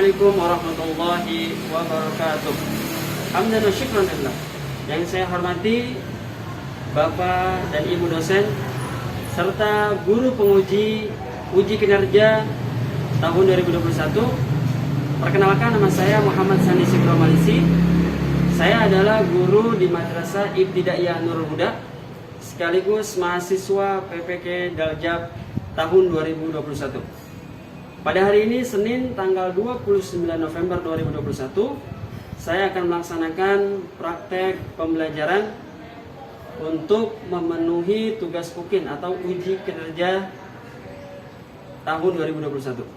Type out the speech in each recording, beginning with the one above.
Assalamualaikum warahmatullahi wabarakatuh. Hamdan wa syukran lillah. Yang saya hormati Bapak dan Ibu dosen serta guru penguji uji kinerja tahun 2021. Perkenalkan, nama saya Muhammad Sani Sigro Malisi. Saya adalah guru di Madrasah Ibtidaiyah Nurul Huda sekaligus mahasiswa PPK Daljab tahun 2021. Pada hari ini Senin tanggal 29 November 2021, saya akan melaksanakan praktek pembelajaran untuk memenuhi tugas UKIN atau uji kinerja tahun 2021.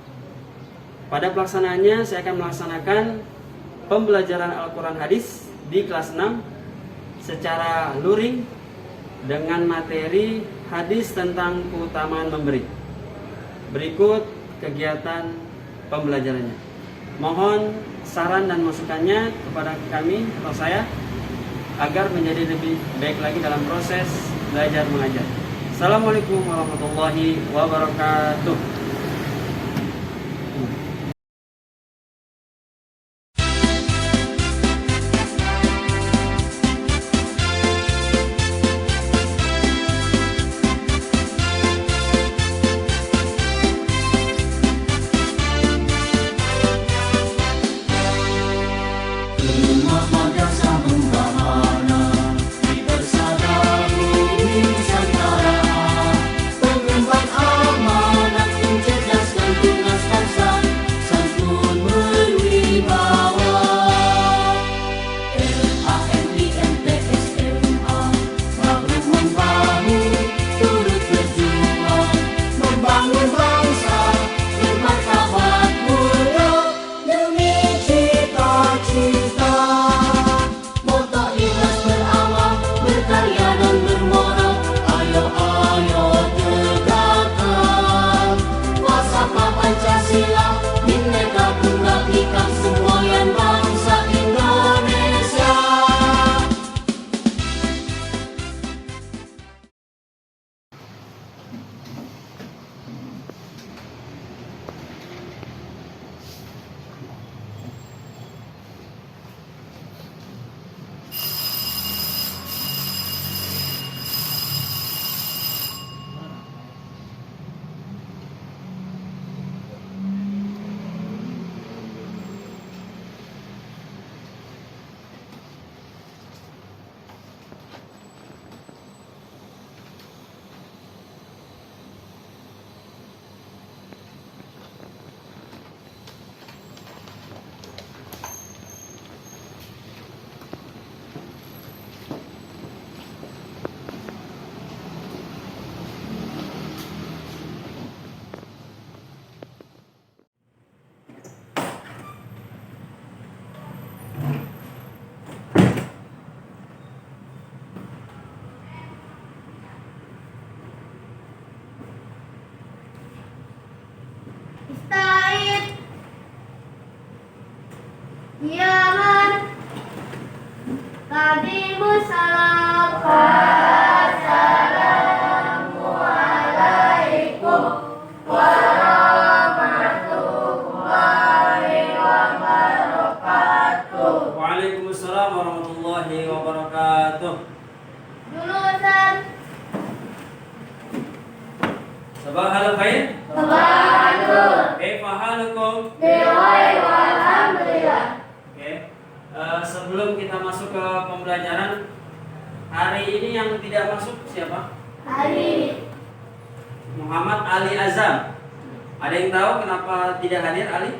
Pada pelaksanaannya saya akan melaksanakan pembelajaran Al-Quran Hadis di kelas 6 secara luring dengan materi hadis tentang keutamaan memberi. Berikut kegiatan pembelajarannya. Mohon saran dan masukannya kepada kami atau saya agar menjadi lebih baik lagi dalam proses belajar mengajar. Assalamualaikum warahmatullahi wabarakatuh. Ista'id Ya man Qadimu salam Assalamualaikum warahmatullahi wabarakatuh. Waalaikumsalam warahmatullahi wabarakatuh. Jurusan Sabahal khair. Tabarakul Kaifa halukum? Biwai walhamdulillah. Oke. Sebelum kita masuk ke pembelajaran hari ini, yang tidak masuk siapa? Ali Muhammad Ali Azam. Ada yang tahu kenapa tidak hadir Ali?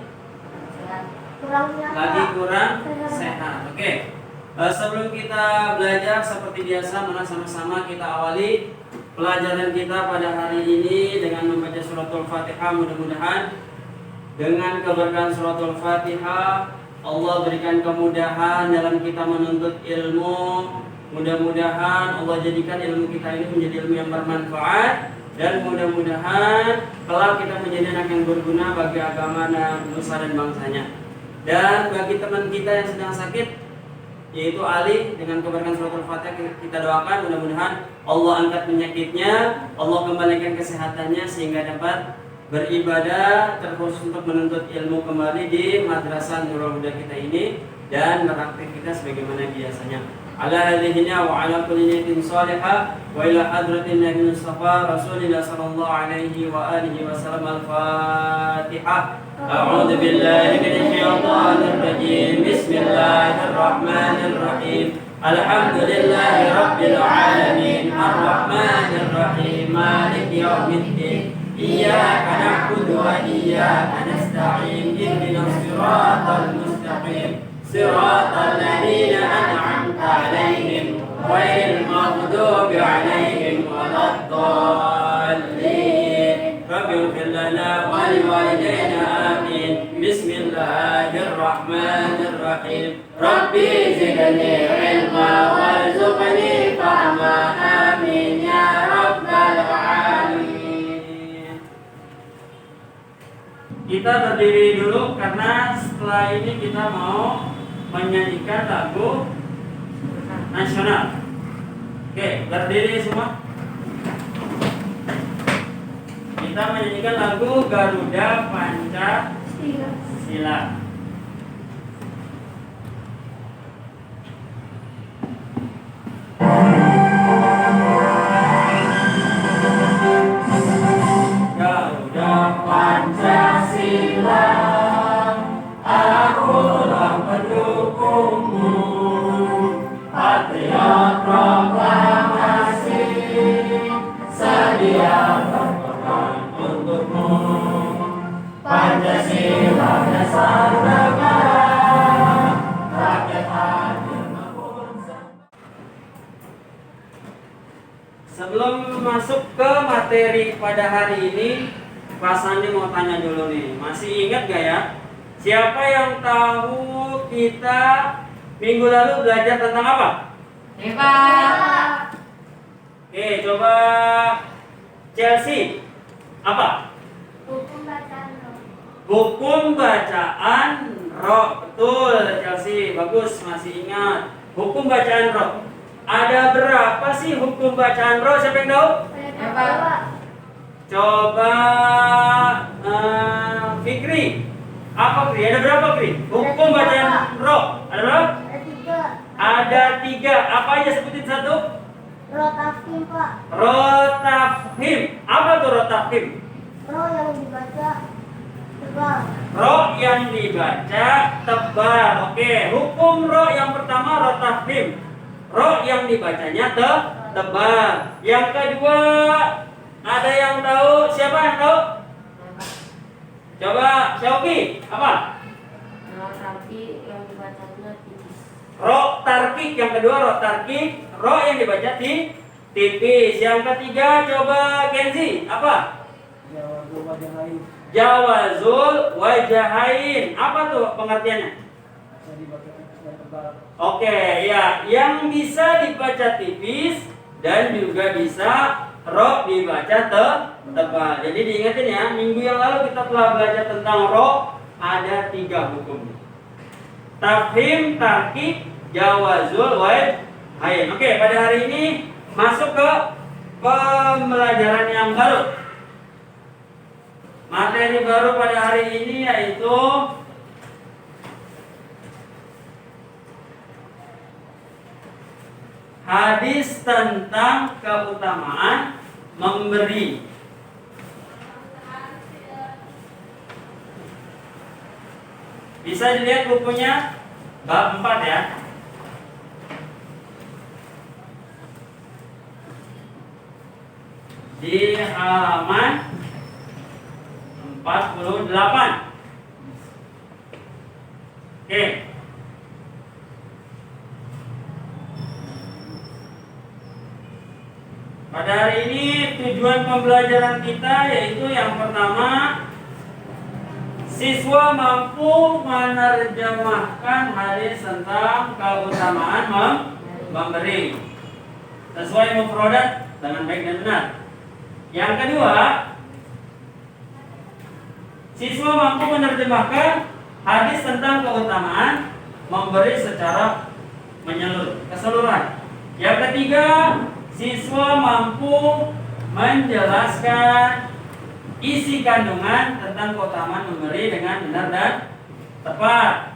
Lagi kurang sehat. Oke. Sebelum kita belajar seperti biasa, mari sama-sama kita awali pelajaran kita pada hari ini dengan membaca suratul Fatihah. Mudah-mudahan dengan keberkahan suratul Fatihah Allah berikan kemudahan dalam kita menuntut ilmu. Mudah-mudahan Allah jadikan ilmu kita ini menjadi ilmu yang bermanfaat, dan mudah-mudahan kelak kita menjadi anak yang berguna bagi agama dan nusa dan bangsanya. Dan bagi teman kita yang sedang sakit, yaitu Ali, dengan keberkahan suratul Fatihah kita doakan mudah-mudahan Allah angkat penyakitnya, Allah kembalikan kesehatannya sehingga dapat beribadah terkhusus untuk menuntut ilmu kembali di Madrasah Nurul Huda kita ini dan beraktivitas sebagaimana biasanya. Ala hadhihi wa ala kulli niyatin salihah wa ila hadratin Nabi Mustafa Rasulillah sallallahu alaihi wa alihi wasallam. Al-Fatihah. A'udzu billahi minasyaitonir rajim. Bismillahirrahmanirrahim. Alhamdulillahi rabbil alamin. Arrahmanir rahim. Maliki yaumiddin. Iyyaka na'budu wa iyyaka nasta'in. Ihdinas siratal mustaqim. Siratal ladzina an'amta 'alaihim ghairil maghdubi 'alaihim waladdallin. Rabbi ighfir lana wa liwalidayna amin. Bismillahirrahmanirrahim. Rabbi zidni ilma warzuqni fahma amin ya rabbal alamin. Kita berdiri dulu karena setelah ini kita mau menyanyikan lagu nasional. Oke, berdiri semua. Kita menyanyikan lagu Garuda Pancasila. Garuda Pancasila, akulah pendukungmu, patriot proklamasi, sedia berkorban untukmu. Pancasila dasar negara, rakyat hadir membangsa. Sebelum masuk ke materi pada hari ini, Pak Sandi mau tanya dulu nih, masih ingat gak ya? Siapa yang tahu kita minggu lalu belajar tentang apa? Oke, coba Chelsea. Apa? Hukum bacaan roh. Hukum bacaan roh. Betul Chelsea, bagus masih ingat. Hukum bacaan roh. Ada berapa sih hukum bacaan roh? Siapa yang tahu? Coba Fikri. Apa Fikri? Ada berapa Fikri? Hukum bacaan roh. Ada berapa? Ada 3. Apa aja sebutin satu? Rotafim, Pak. Rotafhim. Apa tuh rotafhim? Roh yang dibaca tebal. Roh yang dibaca tebal. Oke, hukum roh yang pertama rotafhim. Roh yang dibacanya tebal. Yang kedua, ada yang tahu? Siapa yang tahu? Coba Syauki. Apa? Rotafi yang dibacanya tipis. Roh tarkik. Yang kedua roh tarkik. Roh yang dibaca tipis. Yang ketiga coba Kenzi. Apa? Jawazul wajahain. Apa tuh pengertiannya? Oke, ya, yang bisa dibaca tipis dan juga bisa roh dibaca tebal. Jadi diingetin ya, minggu yang lalu kita telah belajar tentang roh, ada 3 hukum. Tafhim, tarkik, jawazul wajahain. Oke, pada hari ini masuk ke pembelajaran yang baru. Materi baru pada hari ini yaitu hadis tentang keutamaan memberi. Bisa dilihat bukunya bab 4 ya. Di halaman 48. Oke. Pada hari ini tujuan pembelajaran kita yaitu yang pertama, siswa mampu menerjemahkan hadis tentang keutamaan memberi sesuai mufradat dengan baik dan benar. Yang kedua, siswa mampu menerjemahkan hadis tentang keutamaan memberi secara keseluruhan. Yang ketiga, siswa mampu menjelaskan isi kandungan tentang keutamaan memberi dengan benar dan tepat.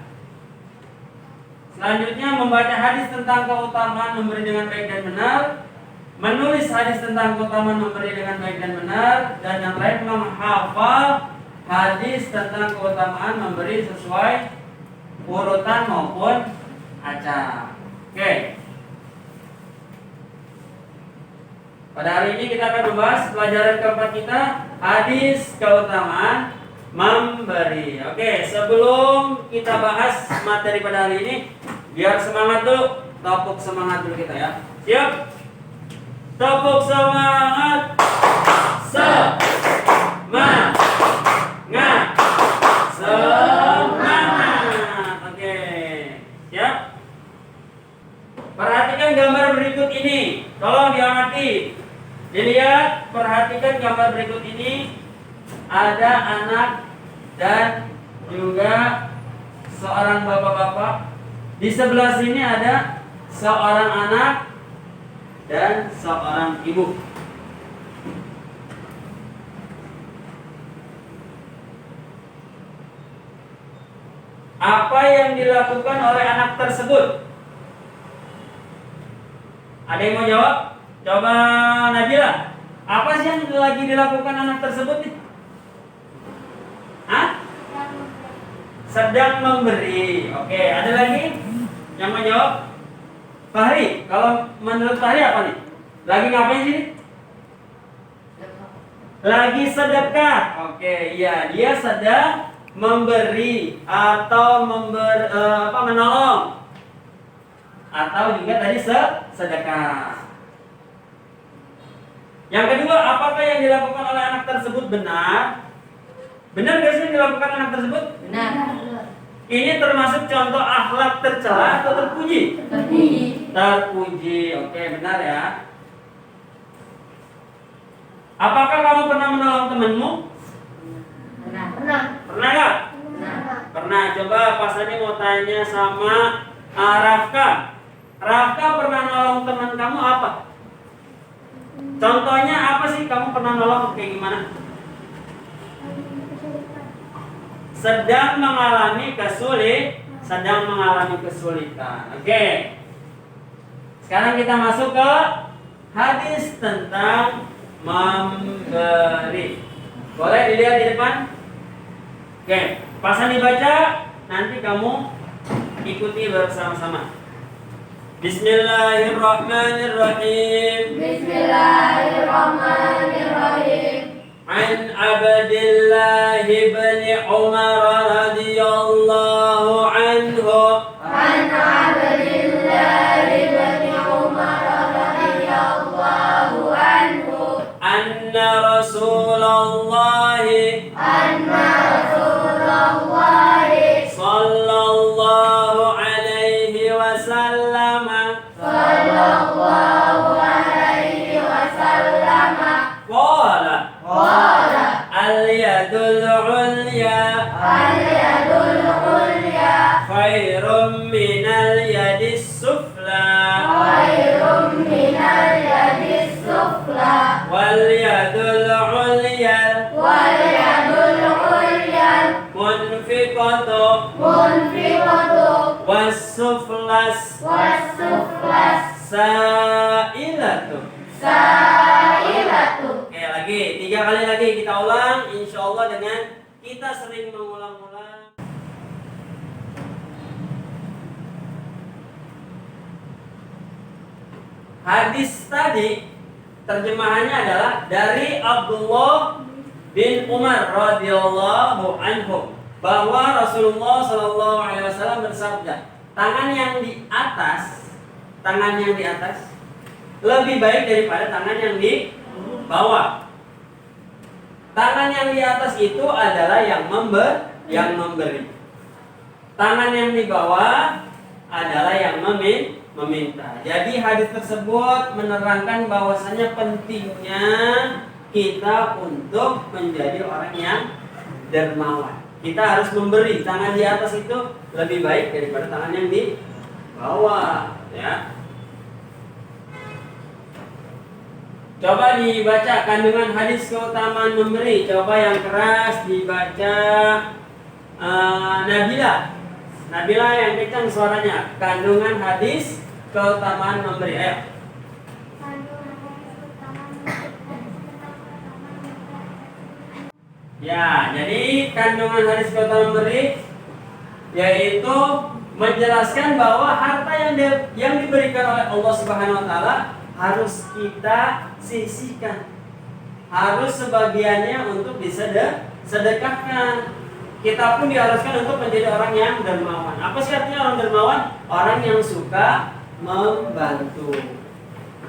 Selanjutnya membaca hadis tentang keutamaan memberi dengan baik dan benar, menulis hadis tentang keutamaan memberi dengan baik dan benar, dan yang lain menghafal hadis tentang keutamaan memberi sesuai urutan maupun acak. Oke. Pada hari ini kita akan membahas pelajaran keempat kita, hadis keutamaan memberi. Oke, sebelum kita bahas materi pada hari ini, biar semangat dulu, tepuk semangat dulu kita ya. Siap? Tepuk semangat. Semangat. Semangat. Oke. Siap? Perhatikan gambar berikut ini. Tolong diamati. Dilihat, perhatikan gambar berikut ini. Ada anak dan juga seorang bapak-bapak. Di sebelah sini ada seorang anak dan seorang ibu. Apa yang dilakukan oleh anak tersebut? Ada yang mau jawab? Coba Nabila. Apa sih yang lagi dilakukan anak tersebut nih? Hah? Sedang memberi. Oke, ada lagi yang mau jawab? Fahri, kalau menurut Fahri apa nih? Lagi ngapain sih? Lagi sedekah. Oke, iya, dia sedang memberi atau menolong. Atau juga tadi sedekah. Yang kedua, apakah yang dilakukan oleh anak tersebut benar? Benar gak sih yang dilakukan anak tersebut? Benar. Ini termasuk contoh akhlak tercela atau terpuji? Terpuji. Terpuji, oke, benar ya. Apakah kamu pernah menolong temanmu? Pernah. Pernah gak? Pernah. Pernah. Coba Pak Sani mau tanya sama Rafka. Rafka pernah nolong teman kamu apa? Contohnya apa sih kamu pernah nolong kayak gimana? Sedang mengalami kesulitan. Oke. Sekarang kita masuk ke hadis tentang memberi. Boleh dilihat di depan? Oke, pasan dibaca, nanti kamu ikuti bersama-sama. Bismillahirrahmanirrahim. Bismillahirrahmanirrahim. An Abdillah bin Umar radhiyallahu anhu. An Abdillah bin Umar radhiyallahu anhu. Anna Rasulullah sallallahu alaihi wasallam qala al-yadul ulya khairun minal yadis sufla wal yadul ulya munfiqatu was suflas sailatu. Oke, lagi 3 kali lagi kita ulang, insya Allah dengan kita sering mengulang-ulang. Hadis tadi terjemahannya adalah dari Abdullah bin Umar radhiyallahu anhu bahwa Rasulullah sallallahu alaihi wasallam bersabda, tangan yang di atas lebih baik daripada tangan yang di bawah. Tangan yang di atas itu adalah yang memberi. Tangan yang di bawah adalah yang meminta. Jadi hadis tersebut menerangkan bahwasanya pentingnya kita untuk menjadi orang yang dermawan. Kita harus memberi. Tangan di atas itu lebih baik daripada tangan yang di bawah, ya. Coba dibaca kandungan hadis keutamaan memberi. Coba yang keras dibaca. Nabila. Nabila yang kencang suaranya. Kandungan hadis keutamaan memberi. Ayo. Ya, jadi kandungan hadis keutamaan memberi yaitu menjelaskan bahwa harta yang diberikan oleh Allah Subhanahu wa taala harus kita sisihkan. Harus sebagiannya untuk disedekahkan. Kita pun diharuskan untuk menjadi orang yang dermawan. Apa sih artinya orang dermawan? Orang yang suka membantu.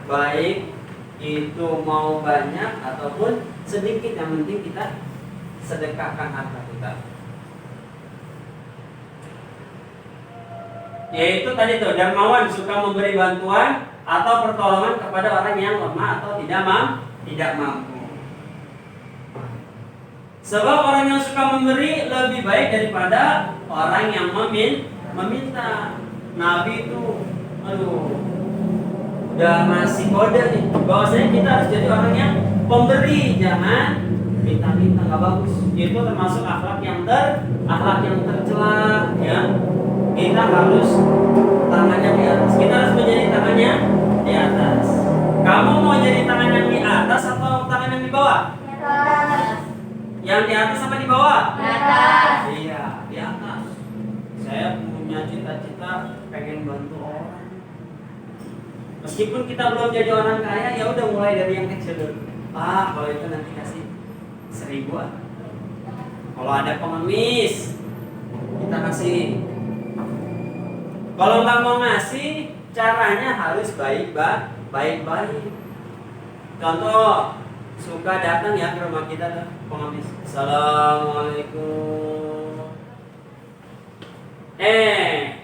Baik itu mau banyak ataupun sedikit, yang penting kita sedekahkan harta kita. Yaitu tadi tuh dermawan, suka memberi bantuan atau pertolongan kepada orang yang lemah atau tidak mampu. Sebab orang yang suka memberi lebih baik daripada orang yang meminta. Nabi itu udah ngasih kode nih bahwasanya kita harus jadi orang yang pemberi, jangan minta-minta, nggak bagus. Itu termasuk akhlak yang tercela, ya. Kita harus tangannya di atas. Kita harus menjadi tangannya di atas. Kamu mau jadi tangan yang di atas atau tangan yang di bawah? Di atas. Yang di atas apa di bawah? Di atas. Iya, di atas. Saya punya cita-cita pengen bantu orang. Meskipun kita belum jadi orang kaya, ya udah mulai dari yang kecil dulu. Kalau itu nanti kasih 1.000-an. Kalau ada pengemis, kita kasih. Kalau nggak mau ngasih, caranya harus baik-baik. Contoh, suka datang ya ke rumah kita tuh pengemis. Assalamualaikum.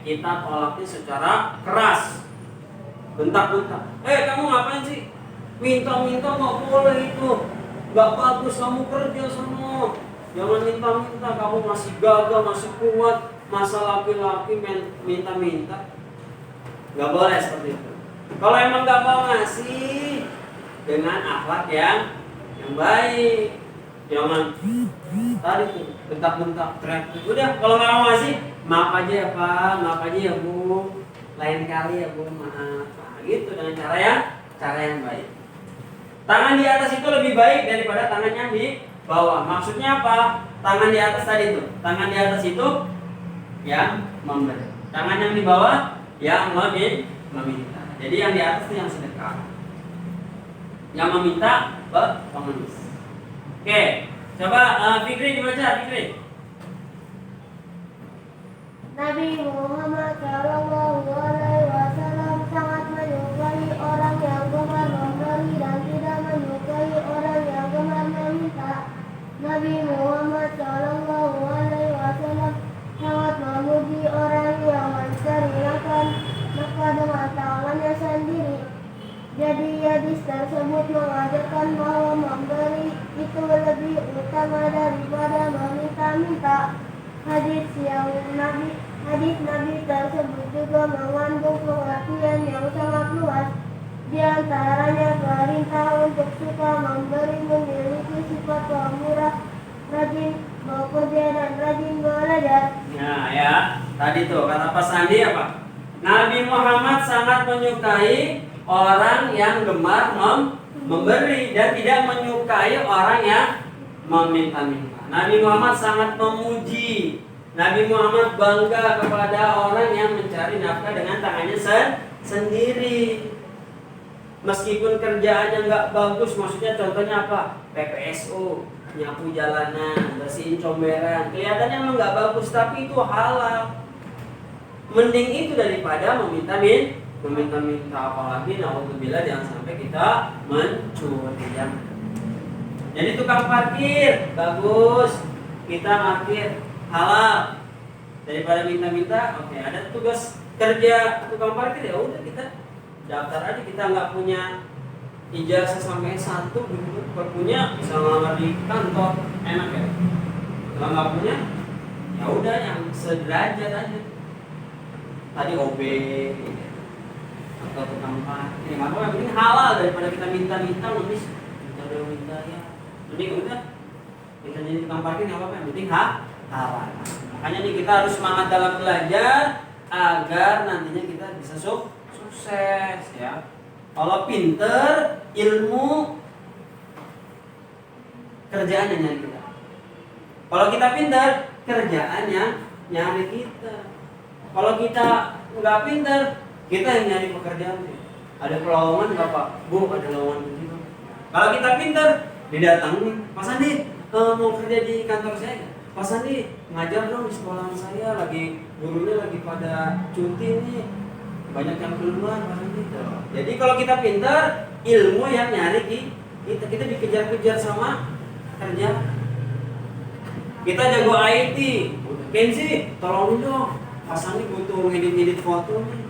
Kita tolaknya secara keras, bentak-bentak. Kamu ngapain sih? Minta-minta nggak boleh itu. Nggak bagus, kamu kerja sama. Jangan minta-minta, kamu masih gagah, masih kuat. Masa laki-laki minta-minta. Nggak boleh seperti itu. Kalau emang nggak mau ngasih, dengan akhlak yang baik. Jangan tadi tuh bentak-bentak, teriak. Udah, kalau nggak mau ngasih, maaf aja ya Pak, maaf aja ya Bu. Lain kali ya Bu, maaf. Gitu dengan cara yang baik. Tangan di atas itu lebih baik daripada tangan yang di bawah. Maksudnya apa? Tangan di atas tadi tuh. Tangan di atas itu yang memberi. Tangan yang di bawah yang meminta. Jadi yang di atas itu yang sedekah. Yang meminta pengemis. Oke, coba Fikri dibaca, Fikri. Nabi Muhammad SAW sangat menyukai orang yang gemar memberi dan tidak menyukai orang yang gemar meminta. Nabi Muhammad SAW sangat memuji orang yang mencari nafkah dengan tangannya sendiri. Jadi hadis tersebut mengajarkan bahwa memberi itu lebih utama daripada meminta-minta. Hadis Nabi tersebut juga mengandung pengertian yang sangat luas. Di antaranya perintah untuk suka memberi, memiliki sifat pemurah, rajin bekerja dan rajin belajar. Ya, tadi tuh kata Pak Sandi apa? Nabi Muhammad sangat menyukai orang yang gemar memberi dan tidak menyukai orang yang meminta-minta. Nabi Muhammad sangat memuji. Nabi Muhammad bangga kepada orang yang mencari nafkah dengan tangannya sendiri. Meskipun kerjaannya nggak bagus, maksudnya contohnya apa? PPSO, nyapu jalanan, bersihin comberan. Kelihatannya emang nggak bagus, tapi itu halal. Mending itu daripada meminta-minta, apalagi naudzubillah jangan sampai kita mencuri. Jadi tukang parkir bagus, kita parkir halal. Daripada minta-minta, oke, ada tugas kerja tukang parkir, ya udah kita daftar aja. Kita nggak punya ijazah sampai S1 gitu, punya bisa ngelamar di kantor, enak ya. Kalau nggak punya, ya udah yang sederajat aja. Tadi OB, atau tukang parkir, nggak apa-apa, yang penting halal daripada kita minta-minta ngemis, minta ya. Mending udah kita jadi tukang parkir nggak apa-apa, yang penting halal. Makanya nih kita harus semangat dalam belajar agar nantinya kita bisa sukses ya. Kalau pinter, ilmu, kerjaan yang nyari kita. Kalau kita pinter, kerjaan yang nyari kita. Kalau kita nggak pinter, kita yang nyari pekerjaan. Ada pelowongan Bapak, Bu, ada lowongan begitu. Kalau kita pinter, didatangin, Mas Andi mau kerja di kantor saya. Mas Andi ngajar dong di sekolah saya, lagi gurunya lagi pada cuti nih, banyak yang keluar Mas Andi. Jadi kalau kita pinter, ilmu yang nyari kita dikejar-kejar sama kerja. Kita jago IT, Kenzi, tolongin dong, Mas Andi butuh ngedit foto nih,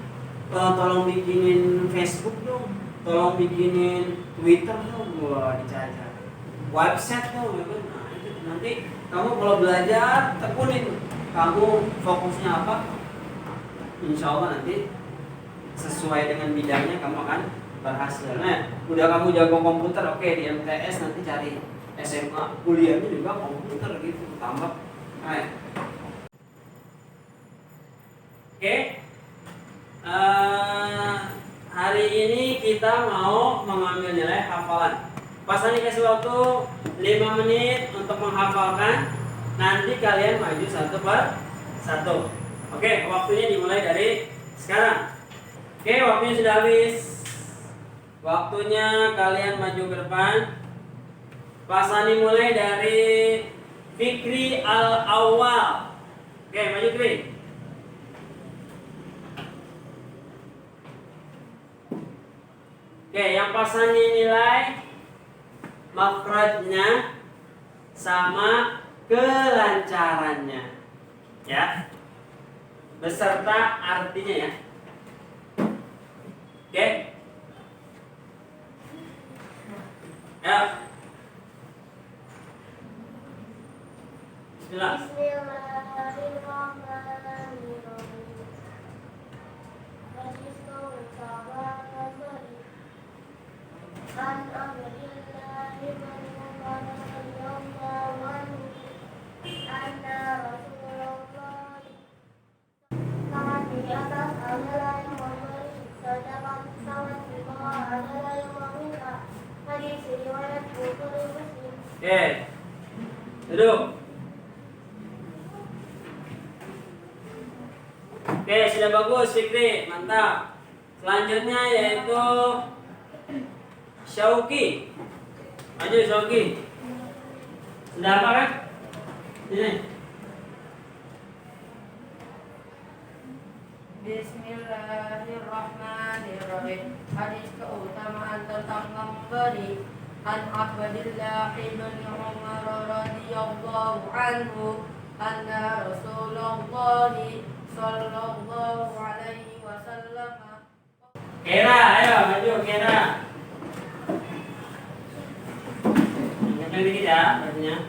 tolong bikinin Facebook dong, tolong bikinin Twitter dong, wah dicaca, website dong, nah itu nanti kamu kalau belajar tekunin, kamu fokusnya apa, insya Allah nanti sesuai dengan bidangnya kamu akan berhasil. Nah, udah kamu jago komputer, oke, di MTS nanti cari SMA, kuliahnya juga komputer gitu, tambah. Nah, oke. Hari ini kita mau mengambil nilai hafalan. Pas Andi kasih waktu 5 menit untuk menghafalkan. Nanti kalian maju satu per satu. Oke, waktunya dimulai dari sekarang. Oke, waktunya sudah habis. Waktunya kalian maju ke depan. Pas Andi mulai dari Fikri Al-Awwal. Oke, maju Fikri. Oke, yang pasannya nilai makhrajnya sama kelancarannya, ya, beserta artinya ya. Oke, ya. Bismillah. An Abdillahi bin Umar radhiyallahu anhu anna Rasulullah sangat di atas adalah yang memberi sedangkan sangat di bawah adalah yang meminta. Hadis riwayat Bukhari Muslim. Oke, duduk. Oke, sudah bagus Fikri, mantap. Selanjutnya yaitu Syauki. Maju Syauki. Sudah apa kan? Sini. Bismillahirrahmanirrahim. Hadis keutamaan tentang memberi. An Abdillah bin Umar radhiyallahu anhu anna Rasulullah sallallahu alaihi wasallam. Kera, ayo maju Kera. Yang dikit ya, bajunya.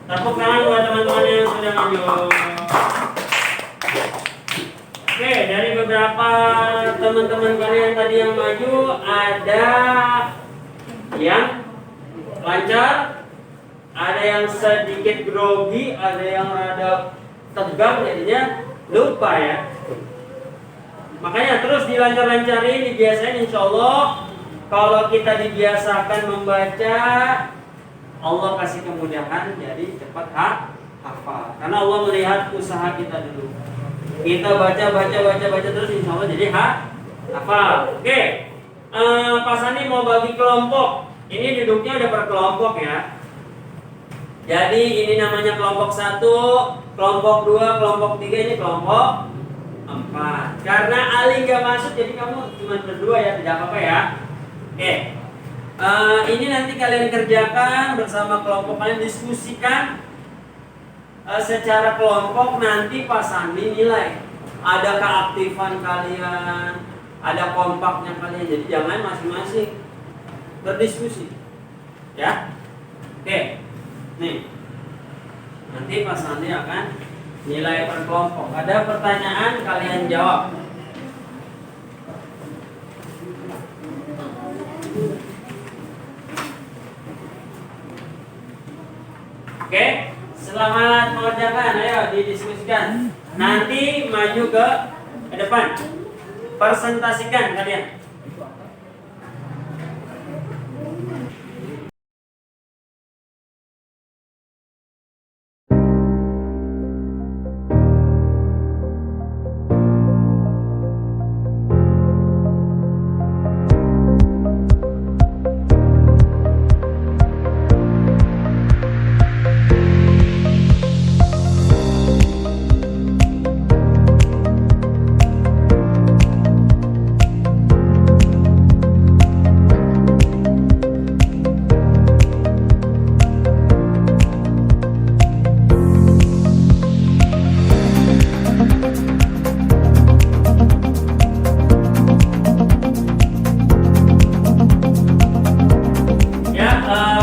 Tepuk tangan buat teman-teman yang sudah maju. Oke, dari beberapa teman-teman kalian tadi yang maju, ada yang lancar, ada yang sedikit grogi, ada yang rada tegang, jadinya lupa ya. Makanya terus dilancar-lancarin, dibiasain, insya Allah kalau kita dibiasakan membaca, Allah kasih kemudahan jadi cepat hafal. Karena Allah melihat usaha kita dulu. Kita baca terus, insya Allah jadi hafal. Oke, Pak Sani mau bagi kelompok. Ini duduknya udah per kelompok ya. Jadi ini namanya kelompok 1, kelompok 2, kelompok 3, ini kelompok 4. Karena Ali gak masuk, jadi kamu cuma berdua ya, tidak apa-apa ya. Oke, ini nanti kalian kerjakan bersama kelompok kalian, diskusikan secara kelompok, nanti Pak Sandi nilai. Ada keaktifan kalian, ada kompaknya kalian, jadi jangan masing-masing berdiskusi. Ya. Oke. Nih. Nanti Pak Sandi akan nilai per kelompok. Ada pertanyaan kalian jawab. Oke, selamat mengerjakan. Ayo didiskusikan. Nanti maju ke depan. Presentasikan kalian.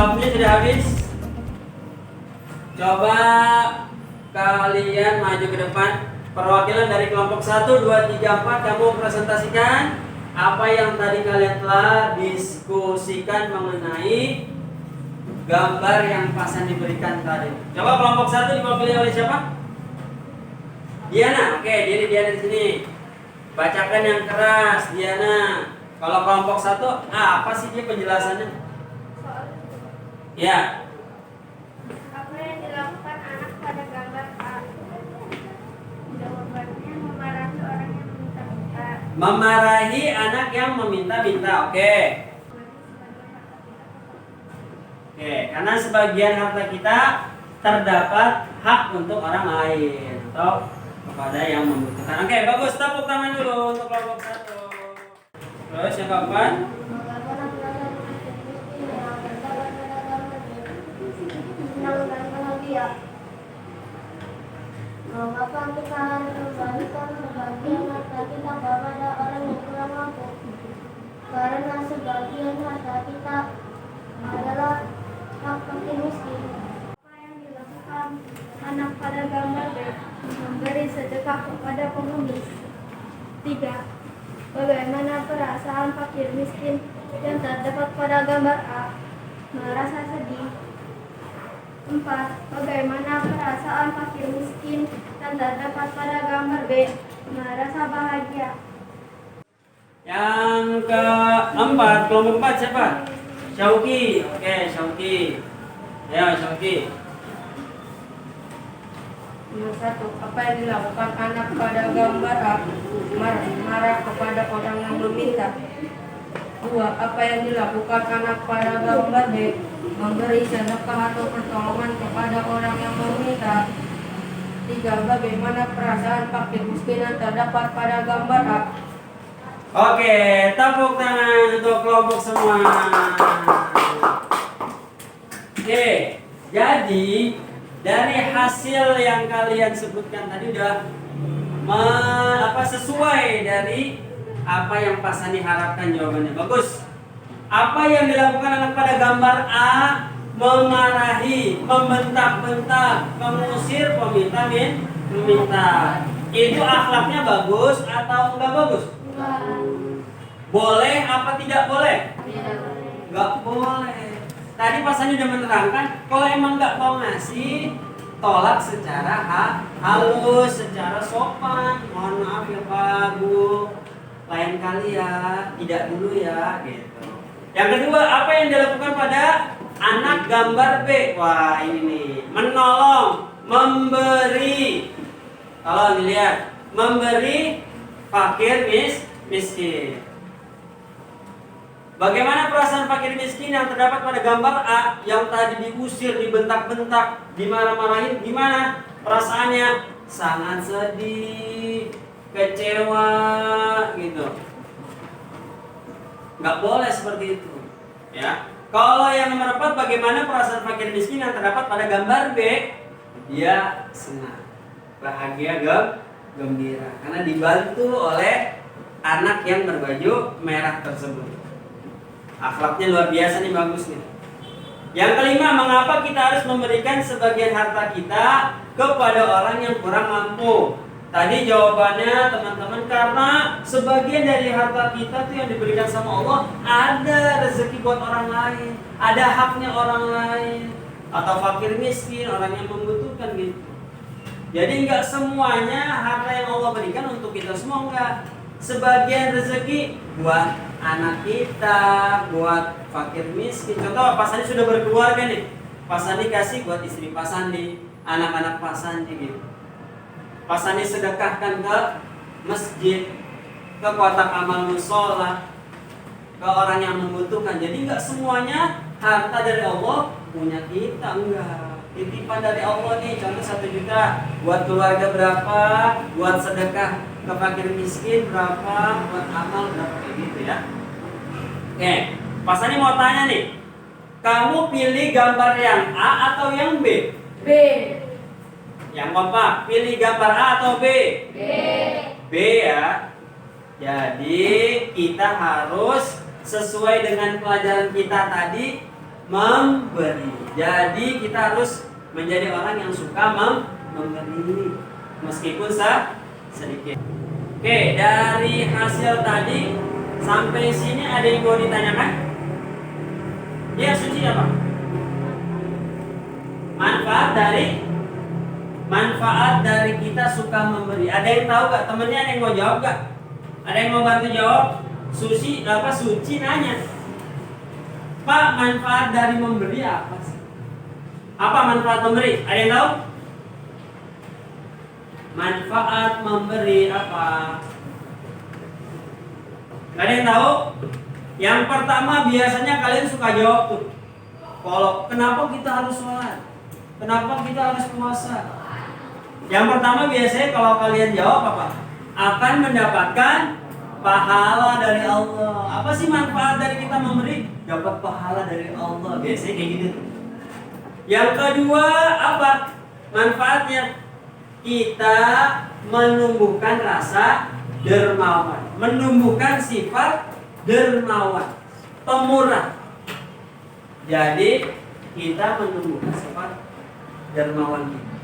Waktunya sudah habis. Coba kalian maju ke depan. Perwakilan dari kelompok 1, 2, 3, 4 kamu presentasikan apa yang tadi kalian telah diskusikan mengenai gambar yang pasan diberikan tadi. Coba kelompok 1 diwakili oleh siapa? Diana. Oke, diri Diana di sini. Bacakan yang keras, Diana. Kalau kelompok 1, apa sih dia penjelasannya? Ya. Apa yang dilakukan anak pada gambar A? Jawabannya memarahi orang yang meminta-minta. Memarahi anak yang meminta-minta. Oke. Oke, karena sebagian harta kita terdapat hak untuk orang lain atau kepada yang membutuhkan. Oke, bagus. Tepuk tangan dulu untuk kelompok 1. Terus yang keempat? Mengapa kita harus memberikan sebagian harta kita kepada orang yang kurang mampu? Karena sebagian harta kita adalah hak fakir miskin. Apa yang dilakukan anak pada gambar B? Memberi sedekah kepada pengemis. 3. Bagaimana perasaan fakir miskin yang terdapat pada gambar A? Merasa sedih. 4. Bagaimana perasaan fakir miskin yang terdapat pada gambar B? Merasa bahagia. Yang keempat, kelompok 4 siapa? Syauki. Oke, Syauki. Ya, Syauki. Nomor 1. Apa yang dilakukan anak pada gambar A? Marah kepada orang yang meminta. 2. Apa yang dilakukan anak pada gambar B? Memberi sedekah atau pertolongan kepada orang yang meminta. 3. Bagaimana perasaan fakir miskin yang terdapat pada gambar A? Oke, tepuk tangan untuk kelompok semua. Oke, jadi dari hasil yang kalian sebutkan tadi udah sesuai dari apa yang Pak Sani harapkan jawabannya. Bagus. Apa yang dilakukan anak pada gambar A? Memarahi, membentak-bentak, mengusir meminta. Itu akhlaknya bagus atau enggak bagus? Boleh apa tidak boleh? Enggak boleh. Tadi Pak Sani udah menerangkan, kalau emang enggak mau ngasih, tolak secara halus, secara sopan. Mohon maaf ya Pak, Bu, lain kali ya, tidak dulu ya, gitu. Yang kedua, apa yang dilakukan pada anak gambar B? Wah, ini nih, menolong, memberi. Kalau dilihat, memberi fakir miskin. Bagaimana perasaan fakir miskin yang terdapat pada gambar A yang tadi diusir, dibentak-bentak, dimarah-marahin? Gimana perasaannya? Sangat sedih, kecewa, gitu. Nggak boleh seperti itu, ya. Kalau yang nomor 4, bagaimana perasaan fakir miskin yang terdapat pada gambar B? Dia senang, bahagia, gembira, karena dibantu oleh anak yang berbaju merah tersebut. Akhlaknya luar biasa nih, bagus nih. Yang kelima, mengapa kita harus memberikan sebagian harta kita kepada orang yang kurang mampu? Tadi jawabannya teman-teman, karena sebagian dari harta kita tuh yang diberikan sama Allah ada rezeki buat orang lain, ada haknya orang lain, atau fakir miskin, orang yang membutuhkan gitu. Jadi enggak semuanya harta yang Allah berikan untuk kita semua, enggak. Sebagian rezeki buat anak kita, buat fakir miskin. Contoh Pak Sandi sudah berkeluarga nih, Pak Sandi kasih buat istri Pak Sandi, anak-anak Pak Sandi gitu. Pak Sandi sedekahkan ke masjid, ke kotak amal musola, ke orang yang membutuhkan. Jadi enggak semuanya harta dari Allah punya kita, enggak. Titipan dari Allah nih, contoh 1 juta buat keluarga berapa, buat sedekah ke fakir miskin berapa, buat amal berapa, kayak gitu ya. Oke, Pak Sandi mau tanya nih, kamu pilih gambar yang A atau yang B? B. Yang kompak, pilih gambar A atau B? B. B ya. Jadi kita harus sesuai dengan pelajaran kita tadi, memberi. Jadi kita harus menjadi orang yang suka memberi meskipun sedikit. Oke, dari hasil tadi sampai sini ada yang mau ditanyakan? Ya, Suci apa? Manfaat dari kita suka memberi. Ada yang tahu gak? Temennya ada yang mau jawab gak? Ada yang mau bantu jawab? Suci nanya, Pak, manfaat dari memberi apa sih? Apa manfaat memberi? Ada yang tahu? Manfaat memberi apa? Gak ada yang tahu? Yang pertama biasanya kalian suka jawab tuh, kalau kenapa kita harus sholat? Kenapa kita harus puasa? Yang pertama biasanya kalau kalian jawab apa? Akan mendapatkan pahala dari Allah. Apa sih manfaat dari kita memberi? Dapat pahala dari Allah. Biasanya kayak gitu tuh. Yang kedua apa manfaatnya? Kita menumbuhkan rasa dermawan, menumbuhkan sifat dermawan, pemurah. Jadi kita menumbuhkan sifat dermawan kita.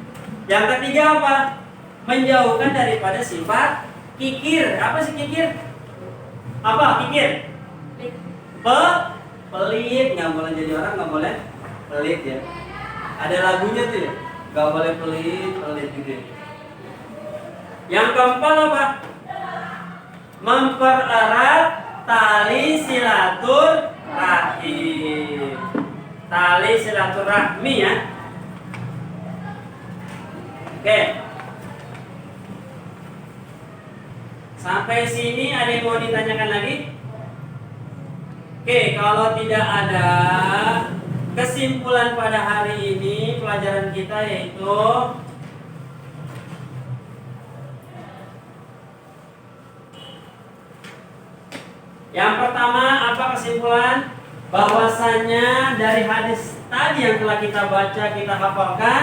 Yang ketiga apa? Menjauhkan daripada sifat kikir. Apa sih kikir? Apa kikir? Pelit. Nggak boleh jadi orang, nggak boleh pelit ya. Ada lagunya tuh ya, nggak boleh pelit gitu ya. Yang keempat apa? Mempererat tali silaturahim. Tali silaturahmi ya. Oke. Sampai sini ada yang mau ditanyakan lagi? Oke, kalau tidak ada, kesimpulan pada hari ini pelajaran kita yaitu yang pertama, apa kesimpulan? Bahwasannya dari hadis tadi yang telah kita baca, kita hafalkan,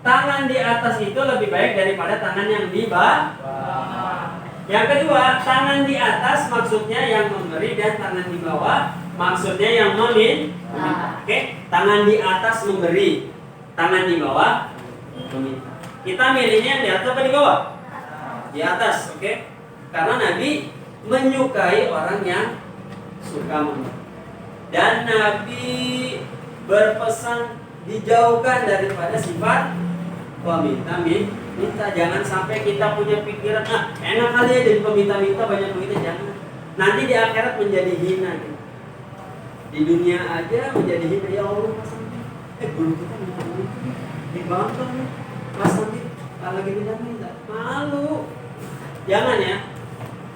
tangan di atas itu lebih baik daripada tangan yang di bawah. Yang kedua, tangan di atas maksudnya yang memberi, dan tangan di bawah maksudnya yang meminta. Oke, tangan di atas memberi, tangan di bawah meminta. Kita milihnya yang di atas apa di bawah? Di atas, oke? Karena Nabi menyukai orang yang suka memberi. Dan Nabi berpesan dijauhkan daripada sifat minta. Jangan sampai kita punya pikiran, enak kali ya jadi peminta-minta, banyak duitnya. Jangan. Nanti di akhirat menjadi hina gitu. Di dunia aja menjadi hina. Ya Allah, Mas Andi, guru kita minta dibangga nih, Mas Andi lagi minta, malu. Jangan ya.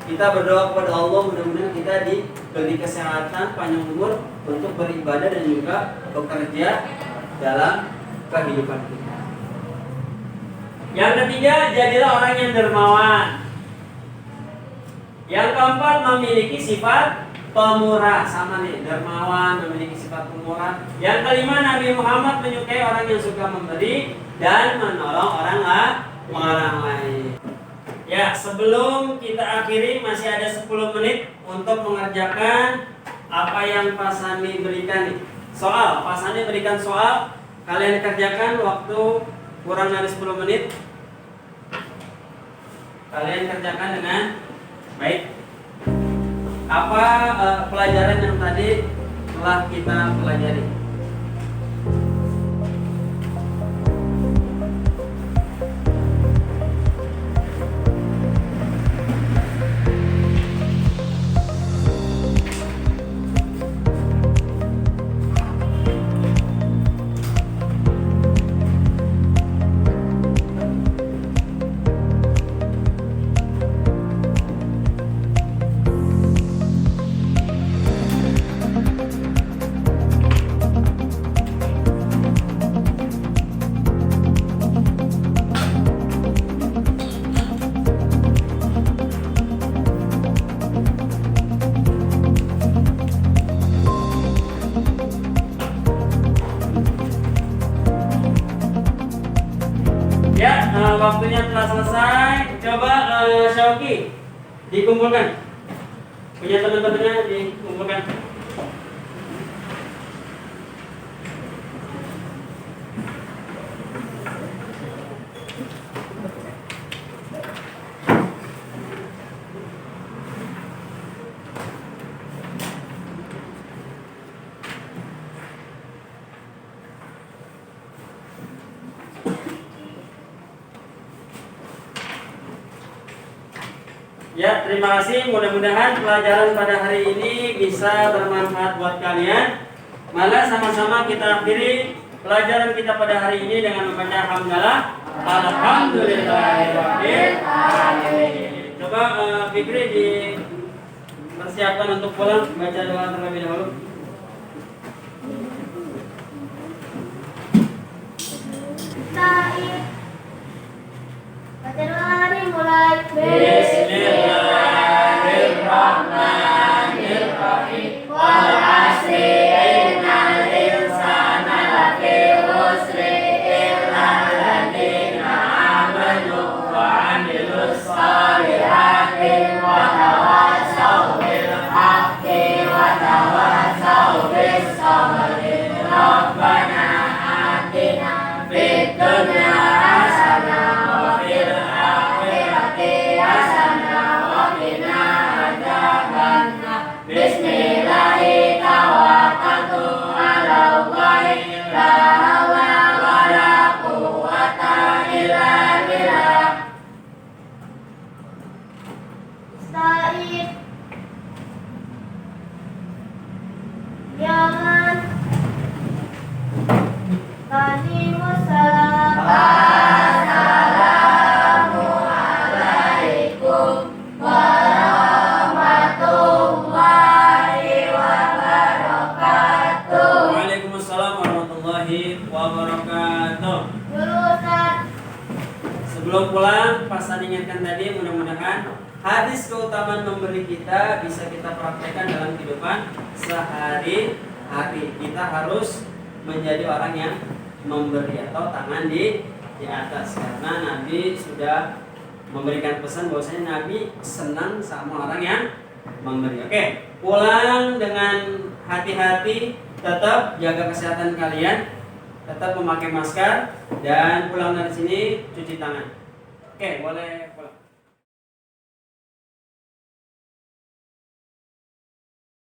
Kita berdoa kepada Allah, mudah-mudahan kita diberi kesehatan, panjang umur untuk beribadah dan juga bekerja dalam kehidupan kita. Yang ketiga, jadilah orang yang dermawan. Yang keempat, memiliki sifat pemurah. Sama nih, dermawan, memiliki sifat pemurah. Yang kelima, Nabi Muhammad menyukai orang yang suka memberi dan menolong orang lain. Ya, sebelum kita akhiri masih ada 10 menit untuk mengerjakan apa yang Pak Sandi berikan nih. Soal, Pak Sandi berikan soal, kalian kerjakan waktu kurang dari 10 menit. Kalian kerjakan dengan baik. Apa pelajaran yang tadi telah kita pelajari? Ya, waktunya telah selesai. Coba Syauki dikumpulkan. Punya teman-temannya dikumpulkan. Ya, terima kasih. Mudah-mudahan pelajaran pada hari ini bisa bermanfaat buat kalian. Mari sama-sama kita akhiri pelajaran kita pada hari ini dengan membaca hamdalah. Alhamdulillahirabbil alamin. Coba Fikri dipersiapkan untuk pulang, baca doa terlebih dahulu. Said. Baca doa dimulai. Bismillahirrahmanirrahim. Wal 'asri innal insana lafi khusri illa alladziina aamanu wa 'amilus shalihati wa tawassaw bil haqqi wa tawassaw bis sabri. Rabbana atina fid dunya hasanah wa fil akhirati hasanah wa qina adzabannar. Bismillahi tawakkaltu 'alallahi la haula wa la quwwata illa billah. Said. Jangan. Waalaikumsalam. Assalamualaikum warahmatullahi wabarakatuh. Waalaikumsalam warahmatullahi wabarakatuh. Guru Ustaz. Sebelum pulang, Pak Sandi ingatkan tadi, mudah-mudahan hadis keutamaan memberi kita bisa kita praktekkan dalam kehidupan sehari-hari. Kita harus menjadi orang yang memberi atau tangan di atas, karena Nabi sudah memberikan pesan bahwasanya Nabi senang sama orang yang memberi. Oke, pulang dengan hati-hati, tetap jaga kesehatan kalian, tetap memakai masker, dan pulang dari sini cuci tangan. Oke, boleh pulang.